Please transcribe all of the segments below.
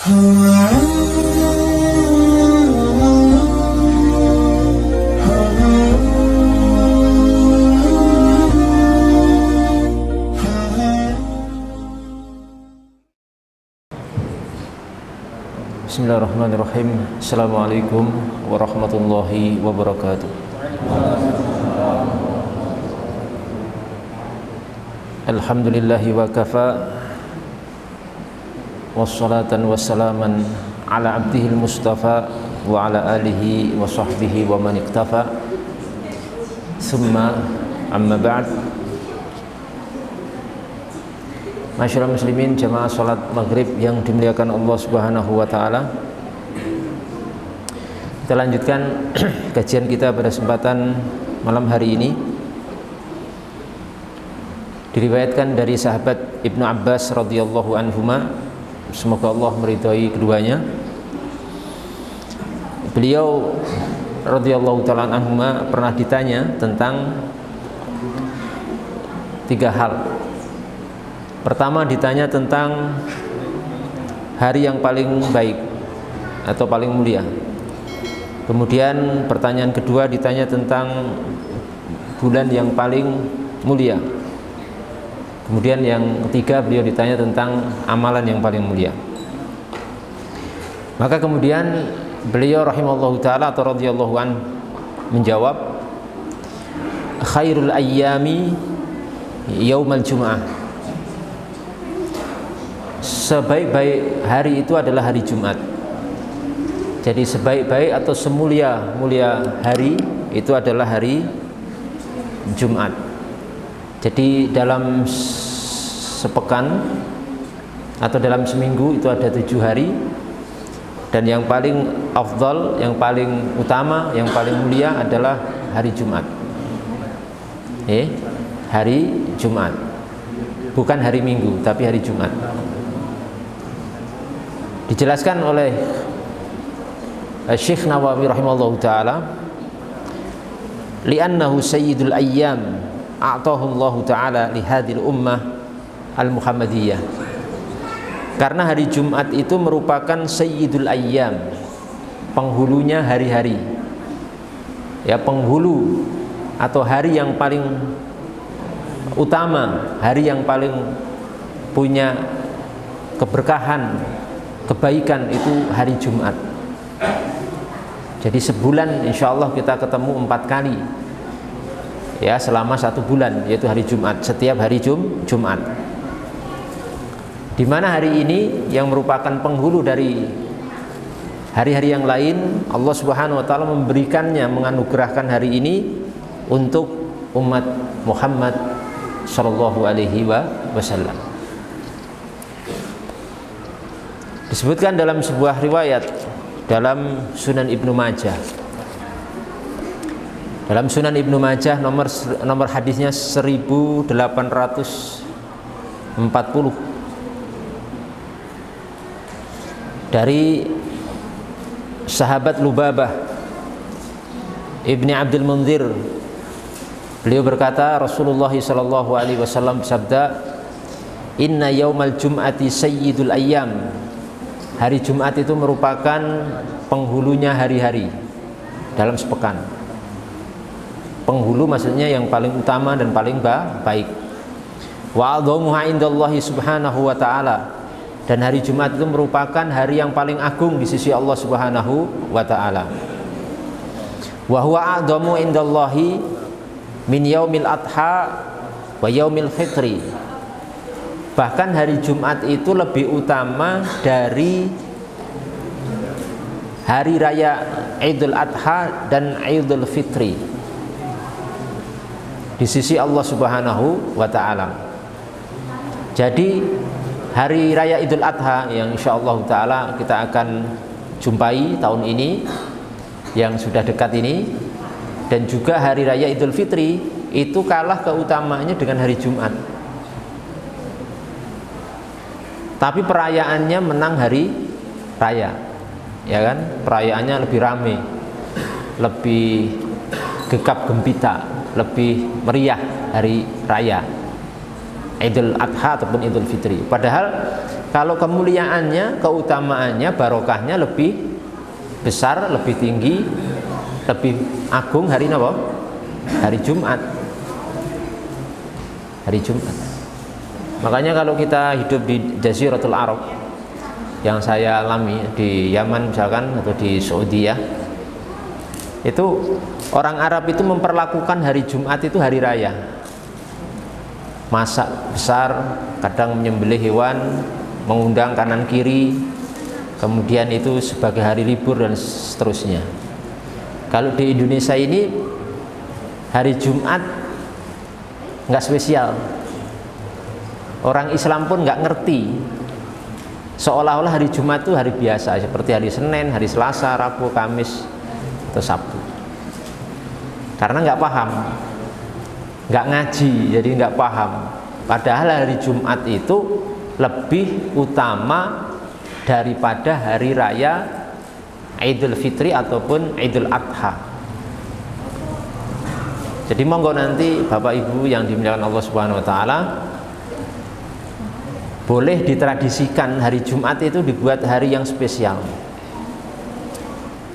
Bismillahirrahmanirrahim. Assalamualaikum warahmatullahi wabarakatuh. Alhamdulillahi wa kafa, wassalatan wassalaman ala abdihil mustafa wa ala alihi wa sahbihi wa man iktafa. Summa amma ba'd. Masyaallah muslimin jamaah salat maghrib yang dimuliakan Allah Subhanahu wa taala. Kita lanjutkan kajian kita pada kesempatan malam hari ini. Diriwayatkan dari sahabat Ibnu Abbas radhiyallahu anhuma, semoga Allah meridhai keduanya. Beliau radhiyallahu taala anhuma pernah ditanya tentang tiga hal. Pertama ditanya tentang hari yang paling baik atau paling mulia. Kemudian pertanyaan kedua ditanya tentang bulan yang paling mulia. Kemudian yang ketiga beliau ditanya tentang amalan yang paling mulia. Maka kemudian beliau rahimallahu taala atau radhiyallahu an menjawab, khairul ayyami yaumal jum'ah. Sebaik-baik hari itu adalah hari Jumat. Jadi sebaik-baik atau semulia-mulia hari itu adalah hari Jumat. Jadi dalam sepekan atau dalam seminggu itu ada 7 hari, dan yang paling afdal, yang paling utama, yang paling mulia adalah hari Jumat. Hari Jumat, bukan hari Minggu tapi hari Jumat. Dijelaskan oleh Syekh Nawawi rahimahullahu taala, li'annahu sayyidul ayyam a'tahu Allah taala li hadhil ummah al-Muhammadiyah. Karena hari Jumat itu merupakan sayyidul ayyam, penghulunya hari-hari. Ya, penghulu atau hari yang paling utama, hari yang paling punya keberkahan, kebaikan itu hari Jumat. Jadi sebulan insya Allah kita ketemu 4 kali, ya, selama 1 bulan, yaitu hari Jumat, setiap hari Jumat. Di mana hari ini yang merupakan penghulu dari hari-hari yang lain, Allah Subhanahu wa taala memberikannya, menganugerahkan hari ini untuk umat Muhammad sallallahu alaihi wasallam. Disebutkan dalam sebuah riwayat dalam Sunan Ibnu Majah. Dalam Sunan Ibnu Majah nomor hadisnya 1840. Dari sahabat Lubabah Ibni Abdul Munzir, beliau berkata, Rasulullah sallallahu alaihi wasallam bersabda, inna yaumal jum'ati sayyidul ayyam. Hari Jumat itu merupakan penghulunya hari-hari dalam sepekan. Penghulu maksudnya yang paling utama dan paling baik. Wa a'dhamuha indallahi subhanahu wa ta'ala. Dan hari Jumat itu merupakan hari yang paling agung di sisi Allah Subhanahu wa ta'ala. Wa huwa a'dhamu indallahi min yaumil adha wa yaumil fitri. Bahkan hari Jumat itu lebih utama dari hari raya Idul Adha dan Idul Fitri di sisi Allah Subhanahu wa ta'ala. Jadi hari raya Idul Adha yang insyaallah ta'ala kita akan jumpai tahun ini, yang sudah dekat ini, dan juga hari raya Idul Fitri itu kalah keutamaannya dengan hari Jumat. Tapi perayaannya menang hari raya, ya kan? Perayaannya lebih ramai, lebih gegap gempita, lebih meriah hari raya Idul Adha ataupun Idul Fitri. Padahal Kalau kemuliaannya, keutamaannya, barokahnya lebih besar, lebih tinggi, lebih agung hari apa? Hari Jumat. Hari Jumat. Makanya kalau kita hidup di Jaziratul Arab yang saya alami di Yaman misalkan atau di Saudi ya, itu orang Arab itu memperlakukan hari Jumat itu hari raya. Masak besar, kadang menyembelih hewan, mengundang kanan kiri, kemudian itu sebagai hari libur dan seterusnya. Kalau di Indonesia ini hari Jumat nggak spesial, orang Islam pun nggak ngerti, seolah-olah hari Jumat itu hari biasa seperti hari Senin, hari Selasa, Rabu, Kamis atau Sabtu, karena nggak paham, nggak ngaji, jadi nggak paham. Padahal hari Jumat itu lebih utama daripada hari raya Idul Fitri ataupun Idul Adha. Jadi monggo nanti Bapak Ibu yang dimuliakan Allah Subhanahu wa taala, boleh ditradisikan hari Jumat itu dibuat hari yang spesial.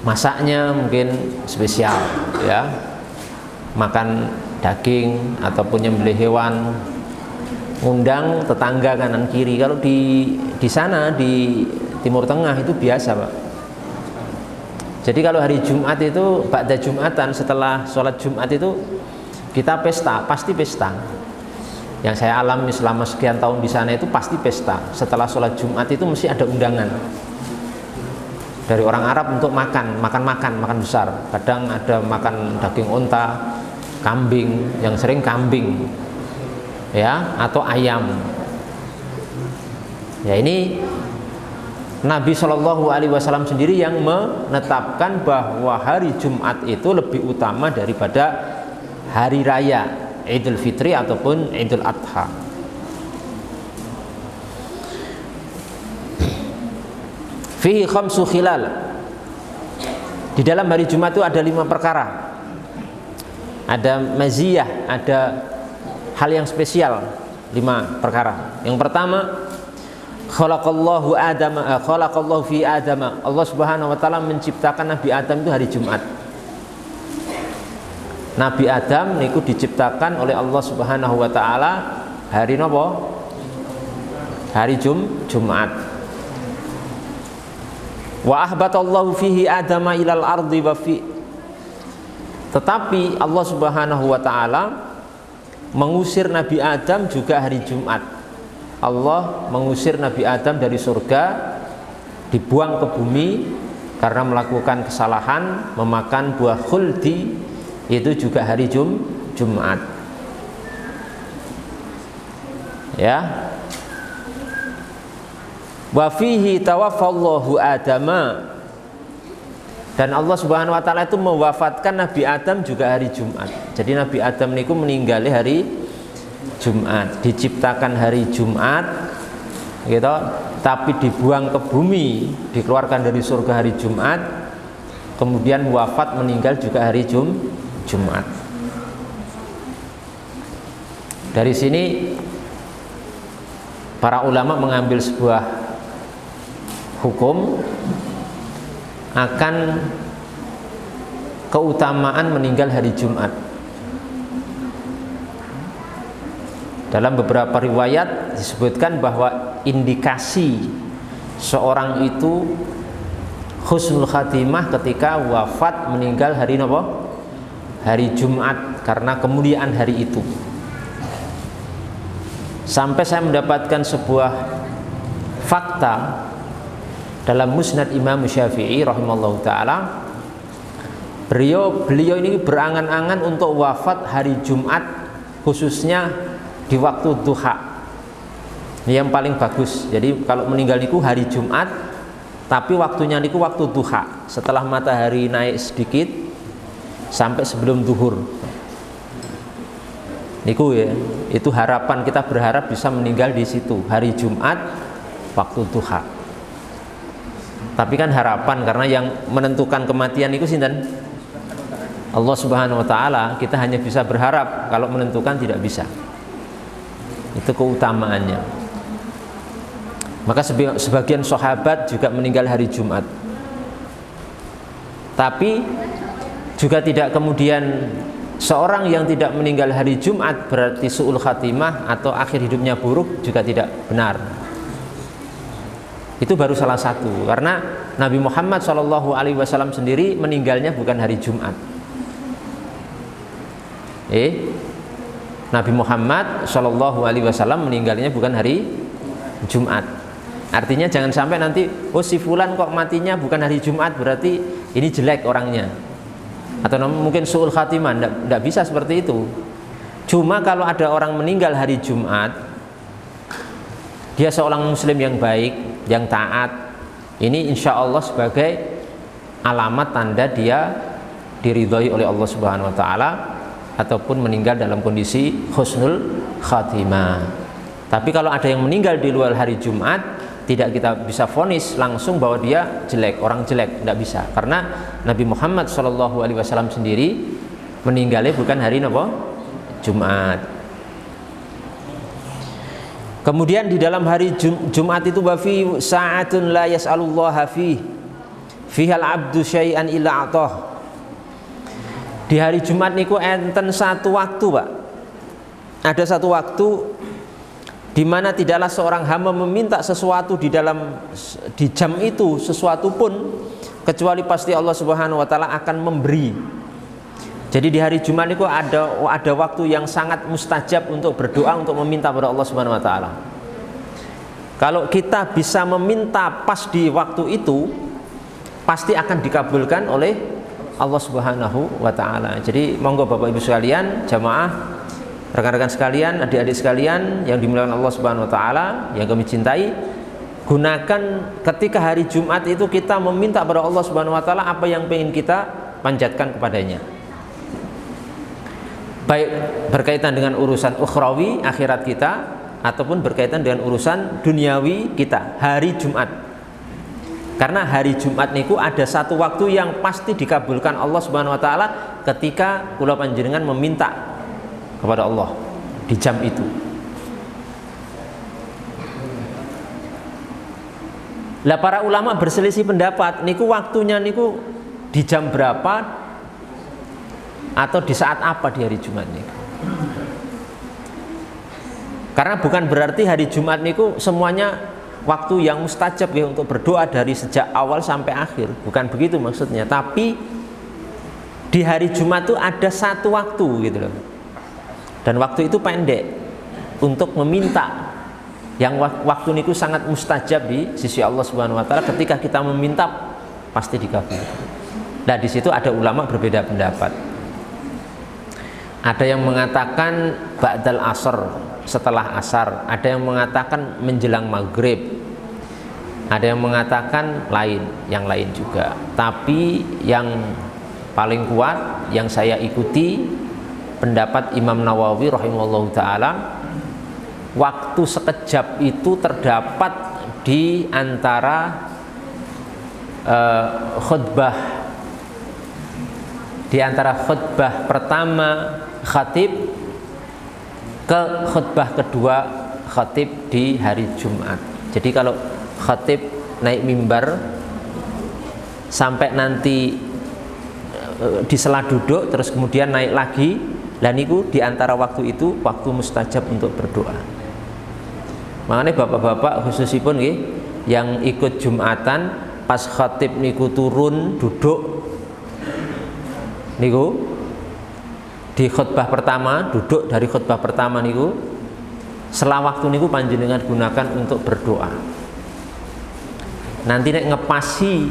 Masaknya mungkin spesial ya. Makan daging ataupun nyembelih hewan, ngundang tetangga kanan kiri. Kalau di sana di Timur Tengah itu biasa, Pak. Jadi kalau hari Jumat itu ba'da Jumatan, setelah sholat Jumat itu kita pesta, pasti pesta. Yang saya alami selama sekian tahun di sana itu pasti pesta. Setelah sholat Jumat itu mesti ada undangan dari orang Arab untuk makan besar. Kadang ada makan daging unta, kambing, yang sering kambing, ya, atau ayam. Ya, ini Nabi Shallallahu Alaihi Wasallam sendiri yang menetapkan bahwa hari Jumat itu lebih utama daripada hari raya Idul Fitri ataupun Idul Adha. Fihi khamsu khilal. Di dalam hari Jumat itu ada 5 perkara. Ada maziyah, ada hal yang spesial, 5 perkara. Yang pertama, khalaqallahu fi Adam. Allah Subhanahu wa taala menciptakan Nabi Adam itu hari Jumat. Nabi Adam niku diciptakan oleh Allah Subhanahu wa taala hari napa? Hari Jumat. Wa ahbatallahu fihi Adama ilal ardi wa fi. Tetapi Allah Subhanahu wa taala mengusir Nabi Adam juga hari Jumat. Allah mengusir Nabi Adam dari surga, dibuang ke bumi karena melakukan kesalahan, memakan buah khuldi, itu juga hari Jumat. Ya. Wa fihi tawaffallahu Adama. Dan Allah Subhanahu wa taala itu mewafatkan Nabi Adam juga hari Jumat. Jadi Nabi Adam niku meninggal hari Jumat, diciptakan hari Jumat, gitu, tapi dibuang ke bumi, dikeluarkan dari surga hari Jumat, kemudian wafat meninggal juga hari Jumat. Dari sini para ulama mengambil sebuah hukum akan keutamaan meninggal hari Jumat. Dalam beberapa riwayat disebutkan bahwa indikasi seorang itu husnul khatimah ketika wafat meninggal hari apa? Hari Jumat, karena kemuliaan hari itu. Sampai saya mendapatkan sebuah fakta dalam Musnad Imam Syafi'i rahimallahu taala. Beliau ini berangan-angan untuk wafat hari Jumat, khususnya di waktu duha. Ini yang paling bagus. Jadi kalau meninggal niku hari Jumat, tapi waktunya niku waktu duha, setelah matahari naik sedikit sampai sebelum zuhur. Niku ya, itu harapan kita, berharap bisa meninggal di situ hari Jumat waktu duha. Tapi kan harapan, karena yang menentukan kematian itu sinten? Allah Subhanahu wa taala. Kita hanya bisa berharap, kalau menentukan tidak bisa. Itu keutamaannya. Maka sebagian sahabat juga meninggal hari Jumat. Tapi juga tidak kemudian seorang yang tidak meninggal hari Jumat berarti su'ul khatimah atau akhir hidupnya buruk, juga tidak benar. Itu baru salah satu, karena Nabi Muhammad SAW sendiri meninggalnya bukan hari Jumat. Nabi Muhammad SAW meninggalnya bukan hari Jumat. Artinya jangan sampai nanti, oh si fulan kok matinya bukan hari Jumat, berarti ini jelek orangnya, atau mungkin su'ul khatimah. Tidak bisa seperti itu. Cuma kalau ada orang meninggal hari Jumat, dia seorang muslim yang baik, yang taat, ini insya Allah sebagai alamat tanda dia diridhoi oleh Allah Subhanahu wa Ta'ala, ataupun meninggal dalam kondisi husnul khatimah. Tapi kalau ada yang meninggal di luar hari Jumat, tidak kita bisa vonis langsung bahwa dia jelek, orang jelek, tidak bisa, karena Nabi Muhammad SAW sendiri meninggalnya bukan hari Jumat. Kemudian di dalam hari Jumat itu wafi sa'atun la yas'alullaha fihal abdu syai'an illa a'tah. Di hari Jumat niku enten satu waktu, Pak. Ada satu waktu di mana tidaklah seorang hamba meminta sesuatu di jam itu, sesuatu pun, kecuali pasti Allah Subhanahu wa Ta'ala akan memberi. Jadi di hari Jumat itu ada waktu yang sangat mustajab untuk berdoa, untuk meminta kepada Allah Subhanahu wa Ta'ala. Kalau kita bisa meminta pas di waktu itu, pasti akan dikabulkan oleh Allah Subhanahu wa Ta'ala. Jadi monggo Bapak Ibu sekalian, jamaah, rekan-rekan sekalian, adik-adik sekalian yang dimuliakan Allah Subhanahu wa Ta'ala, yang kami cintai, gunakan ketika hari Jumat itu kita meminta kepada Allah Subhanahu wa Ta'ala apa yang ingin kita panjatkan kepadanya, baik berkaitan dengan urusan ukhrawi, akhirat kita, ataupun berkaitan dengan urusan duniawi kita, hari Jumat. Karena hari Jumat niku ada satu waktu yang pasti dikabulkan Allah Subhanahu wa Ta'ala ketika kula panjenengan meminta kepada Allah di jam itu. Lah para ulama berselisih pendapat niku waktunya niku di jam berapa atau di saat apa di hari Jumat niku. Karena bukan berarti hari Jumat niku semuanya waktu yang mustajab ya untuk berdoa dari sejak awal sampai akhir, bukan begitu maksudnya. Tapi di hari Jumat itu ada satu waktu gitu loh. Dan waktu itu pendek untuk meminta, yang waktu niku sangat mustajab di sisi Allah Subhanahu wa Ta'ala. Ketika kita meminta pasti dikabulkan. Nah di situ ada ulama berbeda pendapat. Ada yang mengatakan ba'dal asr, setelah asar. Ada yang mengatakan menjelang maghrib. Ada yang mengatakan yang lain juga. Tapi yang paling kuat yang saya ikuti pendapat Imam Nawawi rahimahullahu ta'ala, waktu sekejap itu terdapat di antara khutbah, di antara khutbah pertama khatib ke khutbah kedua khatib di hari Jumat. Jadi kalau khatib naik mimbar sampai nanti di sela duduk terus kemudian naik lagi, dan niku di antara waktu itu waktu mustajab untuk berdoa. Makanya bapak-bapak khususipun nggih yang ikut Jumatan pas khatib niku turun duduk niku di khutbah pertama, duduk dari khutbah pertama niku, setelah waktu niku panjenengan gunakan untuk berdoa. Nanti nek ngepasi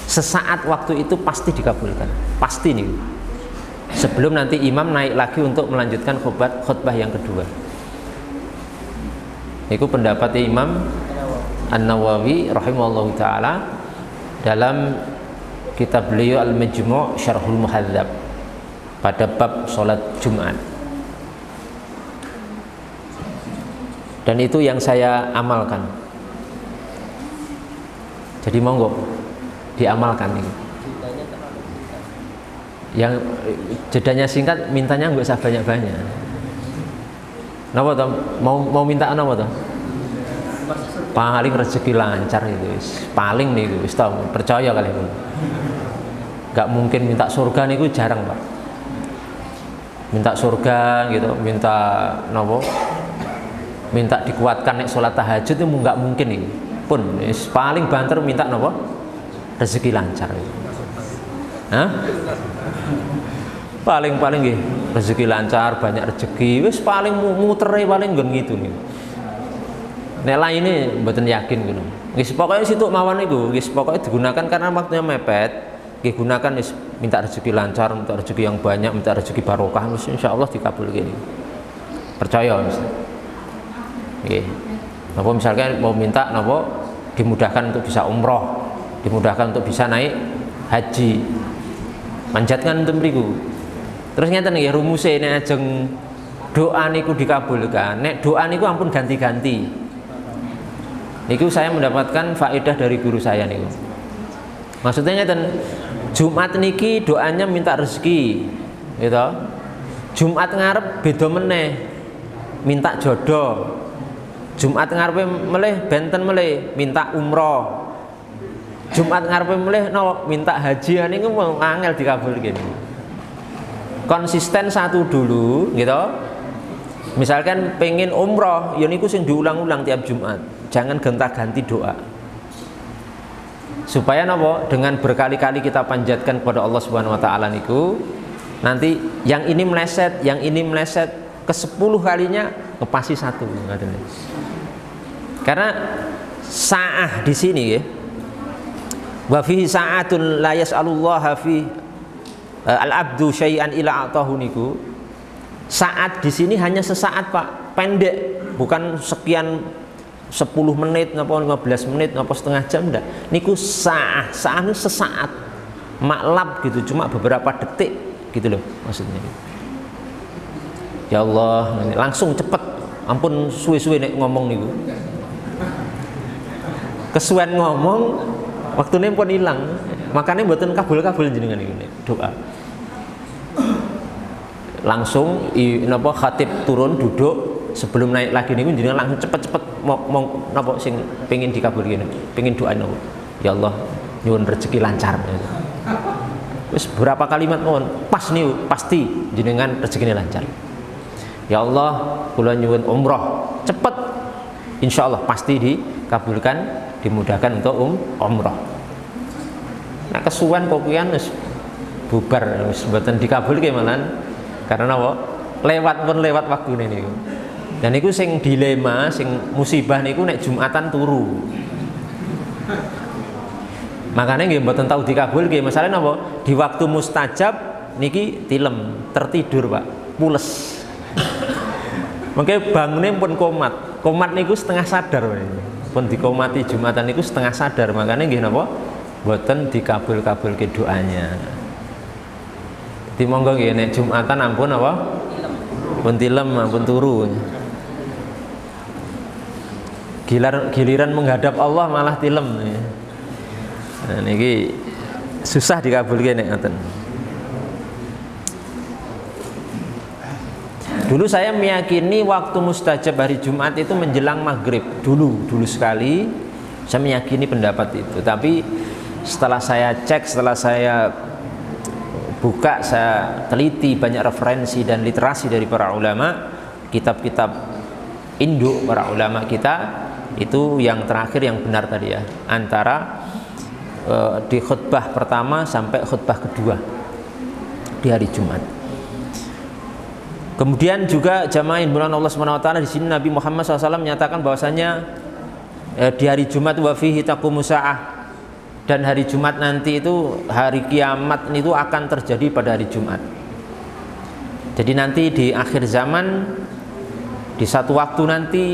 sesaat waktu itu pasti dikabulkan, pasti niku. Sebelum nanti imam naik lagi untuk melanjutkan khutbah yang kedua. Itu pendapatnya Imam An-Nawawi rahimahullahu ta'ala dalam kitab beliau Al-Majmu' Syarhul Muhadzab pada bab sholat Jumat. Dan itu yang saya amalkan. Jadi monggo diamalkan ini. Yang jedanya singkat, mintanya nggak usah banyak-banyak. Napa toh? Mau minta apa toh? paling rezeki lancar itu paling niku wis tau percaya kali itu. Gak mungkin minta surga niku jarang, Pak. Minta surga gitu, minta nopo? Minta dikuatkan nek salat tahajud itu nggak mungkin nih. Pun paling banter minta nopo? Rezeki lancar. Hah? Paling nggih rezeki lancar, banyak rezeki, wis paling mutere paling nggon gitu nih. Nek lainnya mboten yakin gitu. Wis pokoke situ mawon niku, wis pokoke digunakan karena waktunya mepet. Gunakan minta rezeki lancar, minta rezeki yang banyak, minta rezeki barokah, insyaallah dikabulkan. Percaya Mas. Nggih. Napa misalkan mau minta napa dimudahkan untuk bisa umroh, dimudahkan untuk bisa naik haji. Panjatkan untuk mriku. Terus ngeten nggih rumuse nek ajeng doa niku dikabulkan. Nek doa niku ampun ganti-ganti. Niku saya mendapatkan faedah dari guru saya niku. Maksudnya ngeten, Jumat niki doanya minta rezeki, gitu. Jumat ngarep beda meneh, minta jodoh. Jumat ngarepe melih benten melih minta umroh. Jumat ngarepe melih no minta haji, niku mau angel dikabulke. Konsisten satu dulu, gitu. Misalkan pengen umroh, ya niku sing diulang-ulang tiap Jumat. Jangan gonta-ganti doa. Supaya nopo dengan berkali-kali kita panjatkan kepada Allah Subhanahu wa taala niku nanti yang ini meleset ke 10 kalinya ngepasi satu. Karena sa'ah di sini ya. Wa fihi sa'atun la yas'alullaha fi al-abdu syai'an ila atahu niku. Saat di sini hanya sesaat, Pak, pendek, bukan sekian 10 menit, napa 15 menit, napa setengah jam ndak. Niku sa'ah itu sesaat. Maklab gitu, cuma beberapa detik gitu loh maksudnya. Ya Allah, langsung cepet. Ampun suwe-suwe nek ngomong niku. Kesuwen ngomong, waktunya pun hilang. Makanya mboten kabul-kabul jenengan niku doa. Langsung napa khatib turun duduk sebelum naik lagi niku jenengan langsung cepet-cepet mau napa sing pengin dikabulke, pengin doa napa. Ya Allah, nyuwun rezeki lancar. Wis berapa kalimat mohon pas niku pasti jenengan rezekine lancar. Ya Allah, kula nyuwun umroh cepet. Insyaallah pasti dikabulkan, dimudahkan untuk umroh. Nah kesuwen kopian wis bubar, wis mboten dikabulke malan karena apa? Lewat waktune niku. Dan niku sing dilema, sing musibah niku nek Jumatan turu. Makanya nggih mboten tau dikabulke. Masalahe napa? Di waktu mustajab niki tilem, tertidur, Pak. Pules. Mengke bangune pun komat. Komat niku setengah sadar, Pak. Pun dikomati Jumatan niku setengah sadar. Makanya nggih napa? Mboten dikabul-kabulke doanya. Di monggo nggih nek Jumatan ampun apa? Pun tilem, ampun turu. Giliran menghadap Allah malah tilem. Nah niki susah dikabulke nek ngoten. Dulu saya meyakini waktu mustajab hari Jumat itu menjelang maghrib. Dulu sekali saya meyakini pendapat itu. Tapi setelah saya cek, setelah saya buka, saya teliti banyak referensi dan literasi dari para ulama, kitab-kitab induk para ulama kita, itu yang terakhir yang benar tadi ya, antara di khutbah pertama sampai khutbah kedua di hari Jumat. Kemudian juga jamaah yang dimuliakan Allah Subhanahu wa taala, di sini Nabi Muhammad SAW menyatakan bahwasanya di hari Jumat wa fihi taqumu sa'ah, dan hari Jumat nanti itu hari kiamat itu akan terjadi pada hari Jumat. Jadi nanti di akhir zaman, di satu waktu nanti,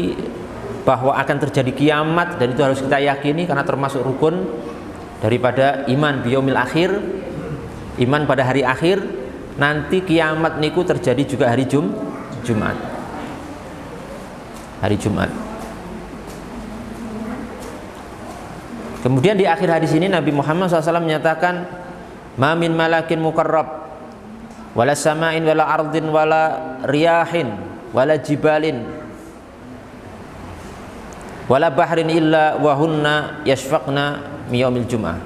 bahwa akan terjadi kiamat, dan itu harus kita yakini karena termasuk rukun daripada iman biyaumil akhir, iman pada hari akhir. Nanti kiamat niku terjadi juga hari Jumat. Hari Jumat. Kemudian di akhir hadis ini Nabi Muhammad SAW menyatakan, ma min malakin mukarrab wala sama'in wala ardin wala riyahin wala jibalin wala bahrin illa wa hunna yashfaqna min yaumil jum'ah.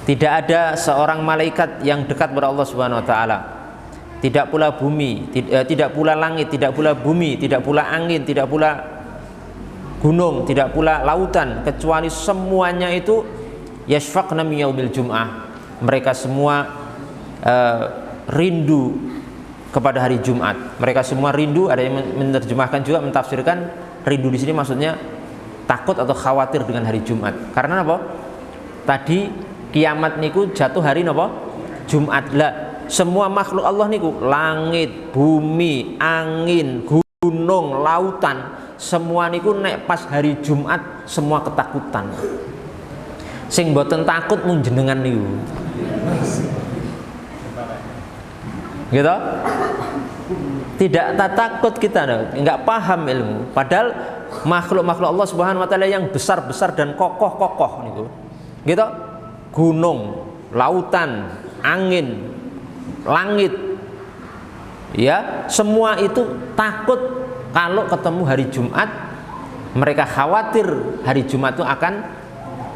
Tidak ada seorang malaikat yang dekat kepada Allah Subhanahu wa taala. Tidak pula bumi, tidak pula langit, tidak pula bumi, tidak pula angin, tidak pula gunung, tidak pula lautan, kecuali semuanya itu yashfaqna min yaumil jum'ah. Mereka semua rindu kepada hari Jumat. Mereka semua rindu. Ada yang menerjemahkan juga, mentafsirkan rindu di sini maksudnya takut atau khawatir dengan hari Jumat. Karena apa? Tadi kiamat niku jatuh hari napa? Jumat. Lah, semua makhluk Allah niku, langit, bumi, angin, gunung, lautan, semua niku nek pas hari Jumat semua ketakutan. Sing mboten takut mung jenengan niku. Gitu? Tidak takut kita, enggak paham ilmu. Padahal makhluk-makhluk Allah Subhanahu wa taala yang besar-besar dan kokoh-kokoh niku. Gitu? Gunung, lautan, angin, langit. Ya, semua itu takut kalau ketemu hari Jumat. Mereka khawatir hari Jumat itu akan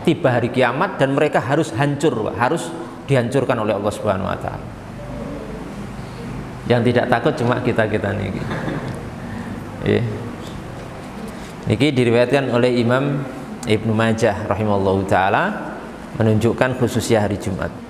tiba hari kiamat dan mereka harus hancur, harus dihancurkan oleh Allah Subhanahu wa taala. Yang tidak takut cuma kita-kita niki. Niki diriwayatkan oleh Imam Ibnu Majah rahimallahu taala, menunjukkan khususnya hari Jumat.